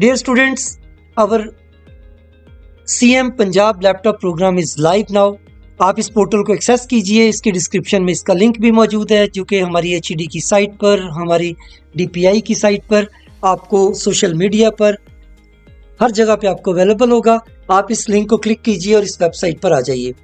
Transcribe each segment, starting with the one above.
Dear students, our CM Punjab laptop programme is live now. आप इस portal को access कीजिए। इसके डिस्क्रिप्शन में इसका लिंक भी मौजूद है, जो कि हमारी HED की साइट पर, हमारी DPI की साइट पर, आपको सोशल मीडिया पर, हर जगह पे आपको अवेलेबल होगा। आप इस लिंक को क्लिक कीजिए और इस वेबसाइट पर आ जाइए।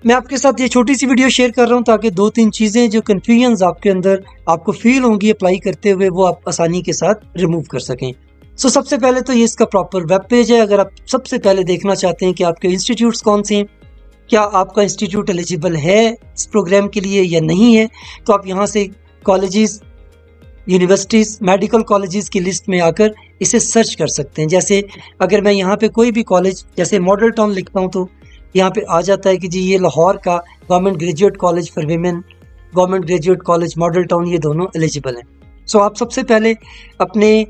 मैं आपके साथ ये छोटी सी वीडियो शेयर कर रहा हूँ ताकि 2-3 चीज़ें जो कन्फ्यूजन्स आपके अंदर आपको फील होंगी अप्लाई करते हुए, वो आप आसानी के साथ रिमूव कर सकें। सो सबसे पहले तो ये इसका प्रॉपर वेब पेज है। अगर आप सबसे पहले देखना चाहते हैं कि आपके इंस्टीट्यूट्स कौन से हैं, क्या आपका इंस्टीट्यूट एलिजिबल है इस प्रोग्राम के लिए या नहीं है, तो आप यहाँ से कॉलेजेस, यूनिवर्सिटीज़, मेडिकल कॉलेजेस की लिस्ट में आकर इसे सर्च कर सकते हैं। जैसे अगर मैं यहाँ पे कोई भी कॉलेज, जैसे मॉडल टाउन लिखता हूँ, तो यहाँ पे आ जाता है कि जी ये लाहौर का government graduate college for women, government graduate college model town, ये दोनों एलिजिबल हैं। सो आप सबसे पहले अपने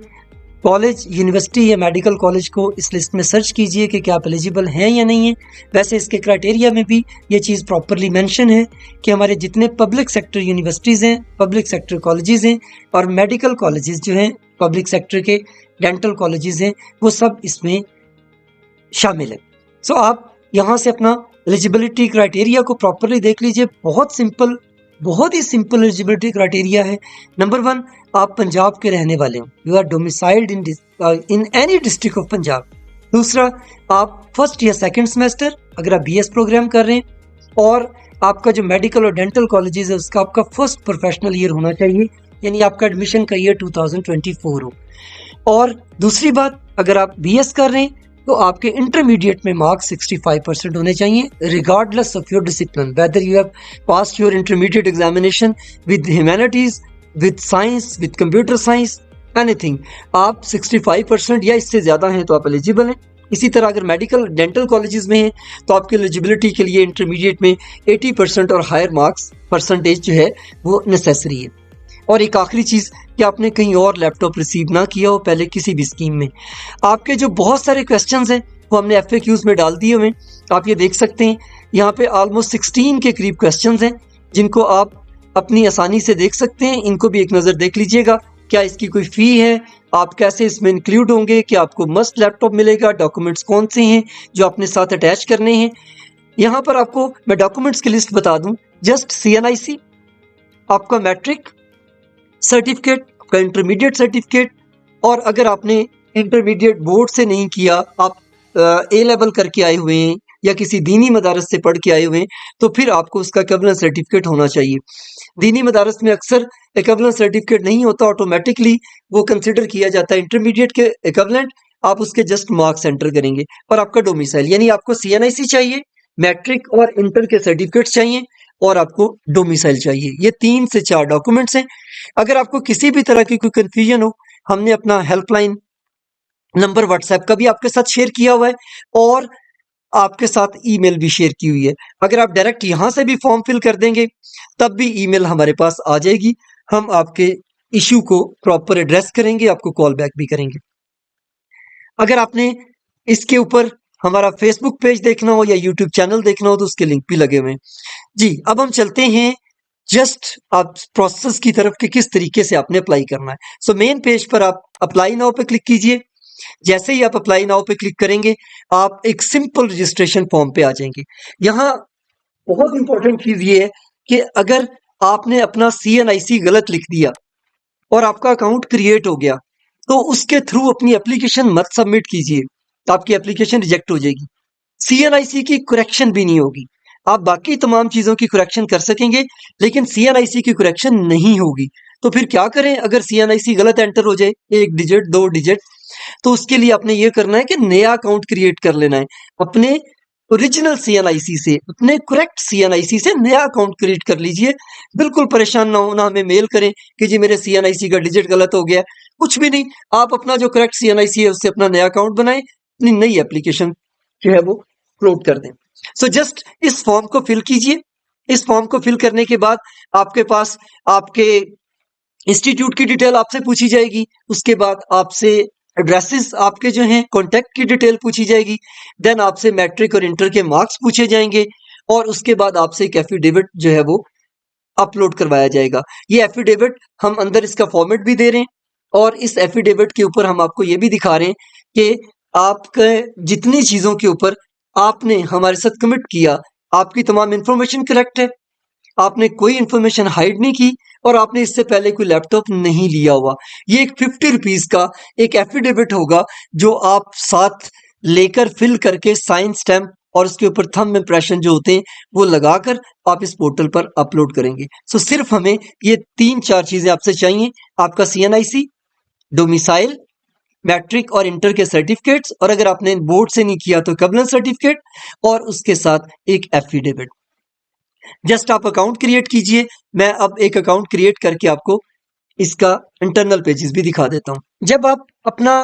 कॉलेज, यूनिवर्सिटी या मेडिकल कॉलेज को इस लिस्ट में सर्च कीजिए कि क्या आप एलिजिबल हैं या नहीं है। वैसे इसके क्राइटेरिया में भी ये चीज़ प्रॉपरली मेंशन है कि हमारे जितने पब्लिक सेक्टर यूनिवर्सिटीज़ हैं, पब्लिक सेक्टर कॉलेजेस हैं और मेडिकल कॉलेजेस जो हैं, पब्लिक सेक्टर के डेंटल कॉलेजेस हैं, वो सब इसमें शामिल है। सो आप यहाँ से अपना एलिजिबिलिटी क्राइटेरिया को प्रॉपरली देख लीजिए। बहुत सिंपल, बहुत ही सिंपल एलिजिबिलिटी क्राइटेरिया है। नंबर 1, आप पंजाब के रहने वाले हो, you are domiciled in any district of Punjab. दूसरा, आप फर्स्ट या सेकंड सेमेस्टर अगर आप BS प्रोग्राम कर रहे हैं, और आपका जो मेडिकल और डेंटल कॉलेजेस है उसका आपका फर्स्ट प्रोफेशनल ईयर होना चाहिए, यानी आपका एडमिशन का ईयर 2024 हो। और दूसरी बात, अगर आप BS कर रहे हैं तो आपके इंटरमीडिएट में मार्क्स 65% होने चाहिए, regardless of your discipline, whether you have passed your intermediate examination with humanities, with science, with computer science, anything. आप 65% या इससे ज़्यादा हैं तो आप एलिजिबल हैं। इसी तरह अगर मेडिकल डेंटल कॉलेजेस में हैं तो आपकी एलिजिबिलिटी के लिए इंटरमीडिएट में 80% और हायर मार्क्स परसेंटेज जो है वो नेसेसरी है। और एक आखिरी चीज़ कि आपने कहीं और लैपटॉप रिसीव ना किया हो पहले किसी भी स्कीम में। आपके जो बहुत सारे क्वेश्चंस हैं वो हमने FAQs में डाल दिए हुए हैं, आप ये देख सकते हैं। यहाँ पे ऑलमोस्ट 16 के करीब क्वेश्चंस हैं जिनको आप अपनी आसानी से देख सकते हैं। इनको भी एक नज़र देख लीजिएगा। क्या इसकी कोई फ़ी है, आप कैसे इसमें इंक्लूड होंगे, कि आपको मस्ट लैपटॉप मिलेगा, डॉक्यूमेंट्स कौन से हैं जो अपने साथ अटैच करने हैं। यहाँ पर आपको मैं डॉक्यूमेंट्स की लिस्ट बता दूँ। जस्ट CNIC, आपका मैट्रिक सर्टिफिकेट, आपका इंटरमीडिएट सर्टिफिकेट, और अगर आपने इंटरमीडिएट बोर्ड से नहीं किया, आप A लेवल करके आए हुए हैं या किसी दीनी मदारस से पढ़ के आए हुए हैं, तो फिर आपको उसका इक्विवेलेंट सर्टिफिकेट होना चाहिए। दीनी मदारस में अक्सर इक्विवेलेंट सर्टिफिकेट नहीं होता, ऑटोमेटिकली वो कंसिडर किया जाता है इंटरमीडिएट के इक्विवेलेंट। आप उसके जस्ट मार्क्स एंटर करेंगे। और आपका डोमिसाइल, यानी आपको CNIC चाहिए, मैट्रिक और इंटर के सर्टिफिकेट्स चाहिए, और आपको डोमिसाइल चाहिए। ये 3 से 4 डॉक्यूमेंट्स हैं। अगर आपको किसी भी तरह की कोई कंफ्यूजन हो, हमने अपना हेल्पलाइन नंबर व्हाट्सएप का भी आपके साथ शेयर किया हुआ है, और आपके साथ ईमेल भी शेयर की हुई है। अगर आप डायरेक्ट यहाँ से भी फॉर्म फिल कर देंगे तब भी ईमेल हमारे पास आ जाएगी। हम आपके इश्यू को प्रॉपर एड्रेस करेंगे, आपको कॉल बैक भी करेंगे। अगर आपने इसके ऊपर हमारा फेसबुक पेज देखना हो या यूट्यूब चैनल देखना हो तो उसके लिंक भी लगे हुए हैं। जी, अब हम चलते हैं जस्ट आप प्रोसेस की तरफ कि किस तरीके से आपने अप्लाई करना है। सो मेन पेज पर आप अप्लाई नाउ पे क्लिक कीजिए। जैसे ही आप अप्लाई नाउ पे क्लिक करेंगे, आप एक सिंपल रजिस्ट्रेशन फॉर्म पे आ जाएंगे। यहाँ बहुत इंपॉर्टेंट चीज ये है कि अगर आपने अपना CNIC गलत लिख दिया और आपका अकाउंट क्रिएट हो गया, तो उसके थ्रू अपनी एप्लीकेशन मत सबमिट कीजिए, आपकी एप्लीकेशन रिजेक्ट हो जाएगी। CNIC की करेक्शन भी नहीं होगी। आप बाकी तमाम चीज़ों की करेक्शन कर सकेंगे, लेकिन CNIC की करेक्शन नहीं होगी। तो फिर क्या करें अगर CNIC गलत एंटर हो जाए, 1 डिजिट 2 डिजिट, तो उसके लिए आपने ये करना है कि नया अकाउंट क्रिएट कर लेना है। अपने ओरिजिनल CNIC से, अपने करेक्ट CNIC से नया अकाउंट क्रिएट कर लीजिए। बिल्कुल परेशान ना हो, ना हमें मेल करें कि जी मेरे CNIC का डिजिट गलत हो गया। कुछ भी नहीं, आप अपना जो करेक्ट CNIC है उससे अपना नया अकाउंट बनाएं, अपनी नई एप्लीकेशन जो है वो अपलोड कर दें। सो जस्ट इस फॉर्म को फिल कीजिए। इस फॉर्म को फिल करने के बाद आपके पास आपके इंस्टीट्यूट की डिटेल आपसे पूछी जाएगी। उसके बाद आपसे एड्रेसेस आपके जो हैं, कॉन्टैक्ट की डिटेल पूछी जाएगी। देन आपसे मैट्रिक और इंटर के मार्क्स पूछे जाएंगे, और उसके बाद आपसे एक एफिडेविट जो है वो अपलोड करवाया जाएगा। ये एफिडेविट हम अंदर इसका फॉर्मेट भी दे रहे हैं, और इस एफिडेविट के ऊपर हम आपको ये भी दिखा रहे हैं कि आपके जितनी चीजों के ऊपर आपने हमारे साथ कमिट किया, आपकी तमाम इंफॉर्मेशन करेक्ट है, आपने कोई इंफॉर्मेशन हाइड नहीं की और आपने इससे पहले कोई लैपटॉप नहीं लिया हुआ। ये एक 50 रुपीज का एक एफिडेविट होगा जो आप साथ लेकर फिल करके साइन स्टैम्प और उसके ऊपर थंब इम्प्रेशन जो होते हैं वो लगाकर आप इस पोर्टल पर अपलोड करेंगे। सो सिर्फ हमें ये 3-4 चीजें आपसे चाहिए, आपका CNIC, डोमिसाइल, मैट्रिक और इंटर के सर्टिफिकेट्स, और अगर आपने बोर्ड से नहीं किया तो कबलन सर्टिफिकेट, और उसके साथ एक एफिडेविट। जस्ट आप अकाउंट क्रिएट कीजिए। मैं अब एक अकाउंट क्रिएट करके आपको इसका इंटरनल पेजेस भी दिखा देता हूं। जब आप अपना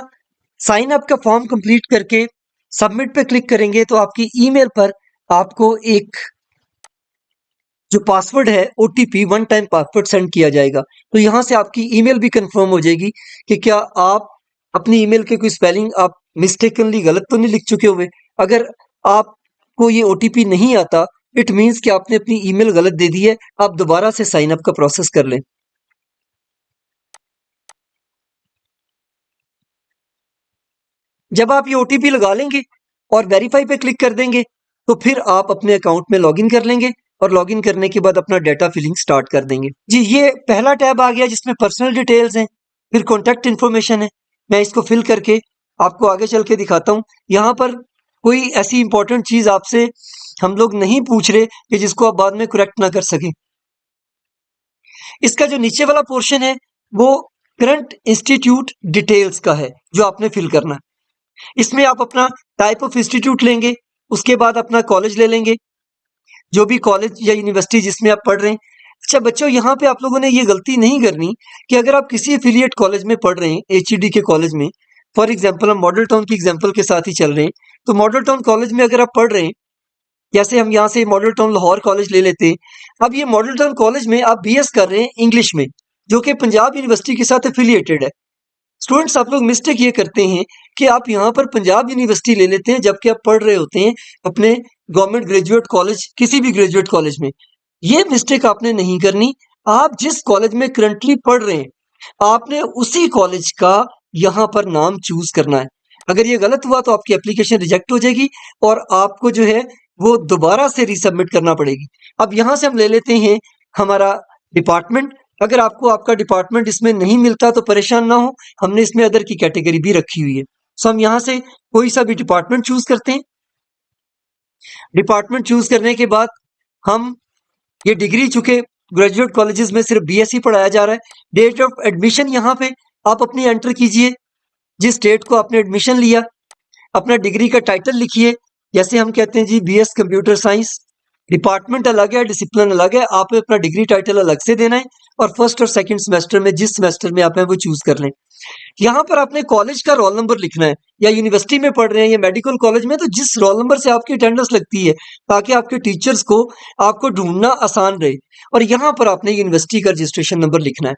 साइन अप का फॉर्म कंप्लीट करके सबमिट पे क्लिक करेंगे तो आपकी ईमेल पर आपको एक जो पासवर्ड है OTP, one time password send किया जाएगा। तो यहां से आपकी ईमेल भी कंफर्म हो जाएगी कि क्या आप अपनी ईमेल के कोई स्पेलिंग आप मिस्टेकनली गलत तो नहीं लिख चुके हुए। अगर आपको ये OTP नहीं आता, इट मीन्स कि आपने अपनी ईमेल गलत दे दी है। आप दोबारा से साइन अप का प्रोसेस कर लें। जब आप ये OTP लगा लेंगे और वेरीफाई पे क्लिक कर देंगे तो फिर आप अपने अकाउंट में लॉगिन कर लेंगे और लॉगिन करने के बाद अपना डाटा फिलिंग स्टार्ट कर देंगे। जी, ये पहला टैब आ गया जिसमें पर्सनल डिटेल्स हैं, फिर कॉन्टैक्ट इन्फॉर्मेशन है। मैं इसको फिल करके आपको आगे चल के दिखाता हूँ। यहाँ पर कोई ऐसी इंपॉर्टेंट चीज आपसे हम लोग नहीं पूछ रहे कि जिसको आप बाद में करेक्ट ना कर सकें। इसका जो नीचे वाला पोर्शन है वो करंट इंस्टीट्यूट डिटेल्स का है जो आपने फिल करना है। इसमें आप अपना टाइप ऑफ इंस्टीट्यूट लेंगे, उसके बाद अपना कॉलेज ले लेंगे, जो भी कॉलेज या यूनिवर्सिटी जिसमें आप पढ़ रहे हैं। अच्छा बच्चों, यहाँ पे आप लोगों ने ये गलती नहीं करनी कि अगर आप किसी एफिलिएट कॉलेज में पढ़ रहे हैं, HED के कॉलेज में, फॉर एग्जाम्पल हम मॉडल टाउन की एग्जाम्पल के साथ ही चल रहे हैं, तो मॉडल टाउन कॉलेज में अगर आप पढ़ रहे हैं, जैसे हम यहाँ से मॉडल टाउन लाहौर कॉलेज ले लेते हैं। अब ये मॉडल टाउन कॉलेज में आप BS कर रहे हैं इंग्लिश में, जो कि पंजाब यूनिवर्सिटी के साथ एफिलिएटेड है। स्टूडेंट्स, आप लोग मिस्टेक ये करते हैं कि आप यहाँ पर पंजाब यूनिवर्सिटी ले लेते हैं जबकि आप पढ़ रहे होते हैं अपने गवर्नमेंट ग्रेजुएट कॉलेज, किसी भी ग्रेजुएट कॉलेज में। ये मिस्टेक आपने नहीं करनी। आप जिस कॉलेज में करंटली पढ़ रहे हैं आपने उसी कॉलेज का यहाँ पर नाम चूज करना है। अगर ये गलत हुआ तो आपकी एप्लीकेशन रिजेक्ट हो जाएगी और आपको जो है वो दोबारा से रीसबमिट करना पड़ेगी। अब यहाँ से हम ले लेते हैं हमारा डिपार्टमेंट। अगर आपको आपका डिपार्टमेंट इसमें नहीं मिलता तो परेशान ना हो, हमने इसमें अदर की कैटेगरी भी रखी हुई है। सो हम यहाँ से कोई सा भी डिपार्टमेंट चूज करते हैं। डिपार्टमेंट चूज करने के बाद हम ये डिग्री, चूंकि ग्रेजुएट कॉलेजेस में सिर्फ BSc पढ़ाया जा रहा है, डेट ऑफ एडमिशन यहाँ पे आप अपनी एंटर कीजिए, जिस डेट को आपने एडमिशन लिया। अपना डिग्री का टाइटल लिखिए, जैसे हम कहते हैं जी BS कंप्यूटर साइंस। डिपार्टमेंट अलग है, डिसिप्लिन अलग है, आपने अपना डिग्री टाइटल अलग से देना है और फर्स्ट और सेकंड सेमेस्टर में जिस सेमेस्टर में आप हैं वो चूज कर लें। यहाँ पर आपने कॉलेज का रोल नंबर लिखना है, या यूनिवर्सिटी में पढ़ रहे हैं या मेडिकल कॉलेज में तो जिस रोल नंबर से आपकी अटेंडेंस लगती है, ताकि आपके टीचर्स को आपको ढूंढना आसान रहे। और यहाँ पर आपने यूनिवर्सिटी का रजिस्ट्रेशन नंबर लिखना है।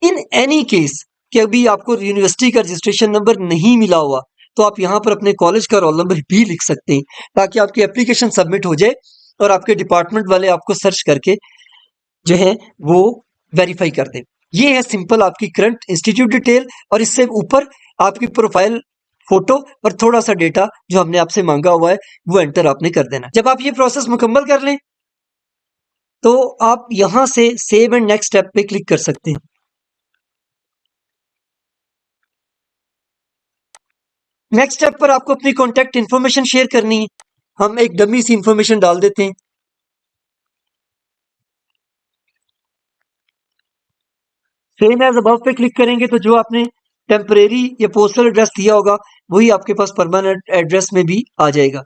इन एनी केस कि अभी आपको यूनिवर्सिटी का रजिस्ट्रेशन नंबर नहीं मिला हुआ तो आप यहाँ पर अपने कॉलेज का रोल नंबर भी लिख सकते हैं, ताकि आपकी एप्लीकेशन सबमिट हो जाए और आपके डिपार्टमेंट वाले आपको सर्च करके जो है वो वेरीफाई कर दें। ये है सिंपल आपकी करंट इंस्टीट्यूट डिटेल, और इससे ऊपर आपकी प्रोफाइल फोटो और थोड़ा सा डेटा जो हमने आपसे मांगा हुआ है वो एंटर आपने कर देना। जब आप ये प्रोसेस मुकम्मल कर लें तो आप यहां से सेव एंड नेक्स्ट स्टेप पे क्लिक कर सकते हैं। नेक्स्ट स्टेप पर आपको अपनी कॉन्टैक्ट इन्फॉर्मेशन शेयर करनी है। हम एक डमी सी इंफॉर्मेशन डाल देते हैं। सेम एज अबव पे क्लिक करेंगे तो जो आपने टेम्परेरी या पोस्टल एड्रेस दिया होगा वही आपके पास परमानेंट एड्रेस में भी आ जाएगा।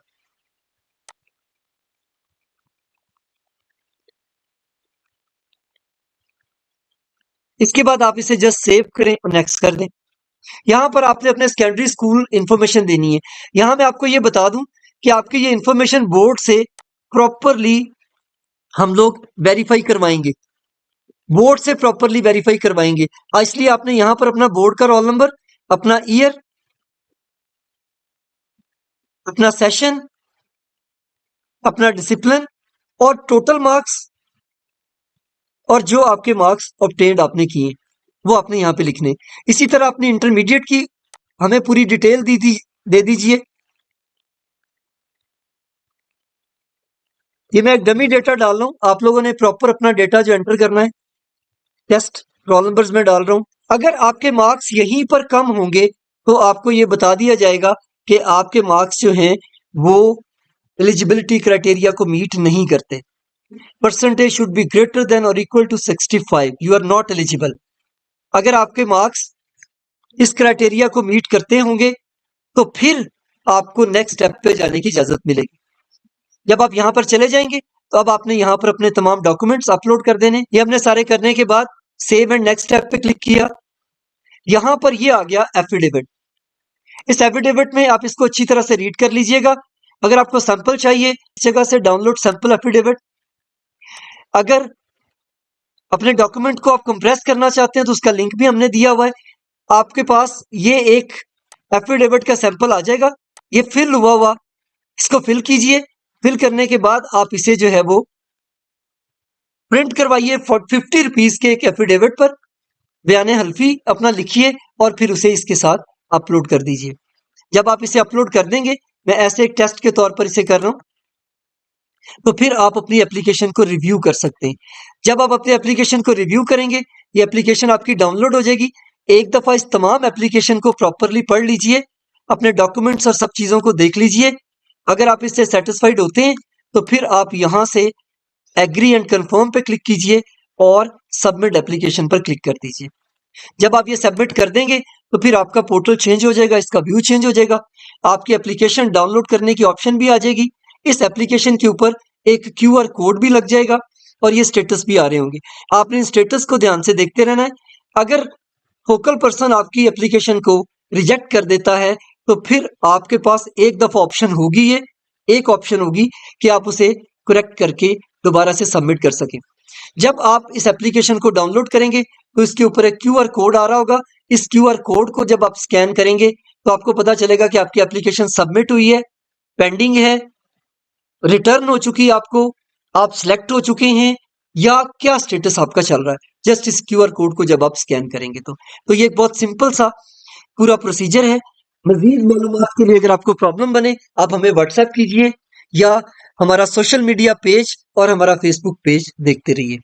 इसके बाद आप इसे जस्ट सेव करें और नेक्स्ट कर दें। यहाँ पर आपने अपने सेकेंडरी स्कूल इंफॉर्मेशन देनी है। यहाँ मैं आपको ये बता दूं कि आपकी ये इंफॉर्मेशन बोर्ड से प्रॉपरली हम लोग वेरीफाई करवाएंगे, बोर्ड से प्रॉपरली वेरीफाई करवाएंगे। इसलिए आपने यहाँ पर अपना बोर्ड का रोल नंबर, अपना ईयर, अपना सेशन, अपना डिसिप्लिन और टोटल मार्क्स और जो आपके मार्क्स ऑब्टेन्ड आपने किए वो आपने यहाँ पे लिखने। इसी तरह अपनी इंटरमीडिएट की हमें पूरी डिटेल दे दीजिए। ये मैं एक डमी डेटा डाल रहा हूँ, आप लोगों ने प्रॉपर अपना डेटा जो एंटर करना है। टेस्ट रोल नंबर्स में डाल रहा हूँ। अगर आपके मार्क्स यहीं पर कम होंगे तो आपको ये बता दिया जाएगा कि आपके मार्क्स जो हैं वो एलिजिबिलिटी क्राइटेरिया को मीट नहीं करते। Percentage should be greater than और equal to 65, you are not eligible. अगर आपके मार्क्स इस क्राइटेरिया को मीट करते होंगे तो फिर आपको नेक्स्ट स्टेप पे जाने की इजाजत मिलेगी। जब आप यहाँ पर चले जाएंगे तो अब आपने यहाँ पर अपने तमाम डॉक्यूमेंट्स अपलोड कर देने। ये हमने सारे करने के बाद सेव एंड नेक्स्ट स्टेप पे क्लिक किया। यहाँ पर ये आ गया एफिडेविट। इस एफिडेविट में आप इसको अच्छी तरह से रीड कर लीजिएगा। अगर आपको सैंपल चाहिए इस जगह से डाउनलोड सैंपल एफिडेविट। अगर अपने डॉक्यूमेंट को आप कंप्रेस करना चाहते हैं तो उसका लिंक भी हमने दिया हुआ है। आपके पास ये एक एफिडेविट का सैंपल आ जाएगा, ये फिल हुआ इसको फिल कीजिए। फिल करने के बाद आप इसे जो है वो प्रिंट करवाइए 50 रुपीज के एक एफिडेविट पर। बयान हल्फी अपना लिखिए और फिर उसे इसके साथ अपलोड कर दीजिए। जब आप इसे अपलोड कर देंगे, मैं ऐसे एक टेस्ट के तौर पर इसे कर रहा हूं, तो फिर आप अपनी एप्लीकेशन को रिव्यू कर सकते हैं। जब आप अपने एप्लीकेशन को रिव्यू करेंगे, ये एप्लीकेशन आपकी डाउनलोड हो जाएगी। एक दफा इस तमाम एप्लीकेशन को प्रॉपरली पढ़ लीजिए, अपने डॉक्यूमेंट्स और सब चीजों को देख लीजिए। अगर आप इससे सेटिस्फाइड होते हैं तो फिर आप यहां से एग्री एंड कंफर्म पे क्लिक कीजिए और सबमिट एप्लीकेशन पर क्लिक कर दीजिए। जब आप ये सबमिट कर देंगे तो फिर आपका पोर्टल चेंज हो जाएगा, इसका व्यू चेंज हो जाएगा। आपकी एप्लीकेशन डाउनलोड करने की ऑप्शन भी आ जाएगी। इस एप्लीकेशन के ऊपर एक QR कोड भी लग जाएगा और ये स्टेटस भी आ रहे होंगे। आपने इन स्टेटस को ध्यान से देखते रहना है। अगर फोकल पर्सन आपकी एप्लीकेशन को रिजेक्ट कर देता है तो फिर आपके पास एक दफा ऑप्शन होगी, ये एक ऑप्शन होगी कि आप उसे करेक्ट करके दोबारा से सबमिट कर सकें। जब आप इस एप्लीकेशन को डाउनलोड करेंगे तो इसके ऊपर एक QR कोड आ रहा होगा। इस QR कोड को जब आप स्कैन करेंगे तो आपको पता चलेगा कि आपकी एप्लीकेशन सबमिट हुई है, पेंडिंग है, रिटर्न हो चुकी है आपको, आप सिलेक्ट हो चुके हैं, या क्या स्टेटस आपका चल रहा है। जस्ट इस QR कोड को जब आप स्कैन करेंगे तो ये एक बहुत सिंपल सा पूरा प्रोसीजर है। मजीद मालूमात के लिए अगर आपको प्रॉब्लम बने आप हमें व्हाट्सएप कीजिए या हमारा सोशल मीडिया पेज और हमारा फेसबुक पेज देखते रहिए।